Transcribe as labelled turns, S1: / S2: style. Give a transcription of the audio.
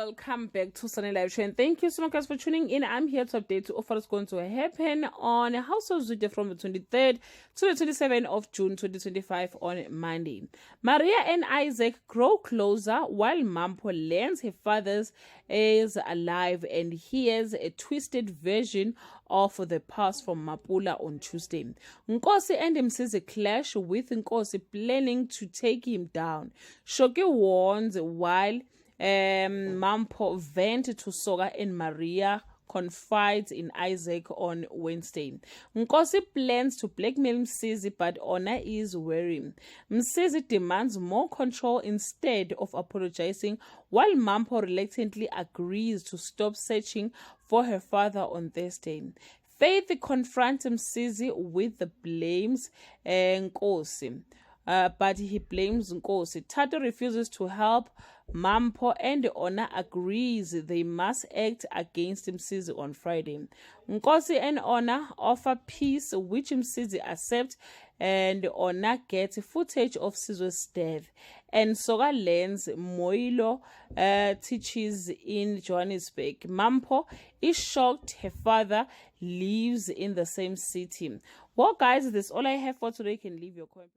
S1: welcome back to Sunny Live Show, and thank you so much guys for tuning in. I'm here to update you of what's going to happen on House of Zwide from the 23rd to the 27th of June 2025 on Monday. Maria and Isaac grow closer while Mampo learns her father is alive and hears a twisted version of the past from Mapula on Tuesday. Nkosi and Msizi clash with Nkosi planning to take him down. Shoki warns while Mampo vent to Soga and Maria confides in Isaac on Wednesday. Nkosi plans to blackmail Msizi, but Ona is wary. Msizi demands more control instead of apologizing, while Mampo reluctantly agrees to stop searching for her father on Thursday. Faith confronts Msizi with the blames Nkosi. But he blames Nkosi. Tato refuses to help Mampo and Ona agrees they must act against Msizi on Friday. Nkosi and Ona offer peace, which Msizi accepts, and Ona gets footage of Sizwe's death. And Soga learns Moilo teaches in Johannesburg. Mampo is shocked her father lives in the same city. Well guys, that's all I have for today. You can leave your comment.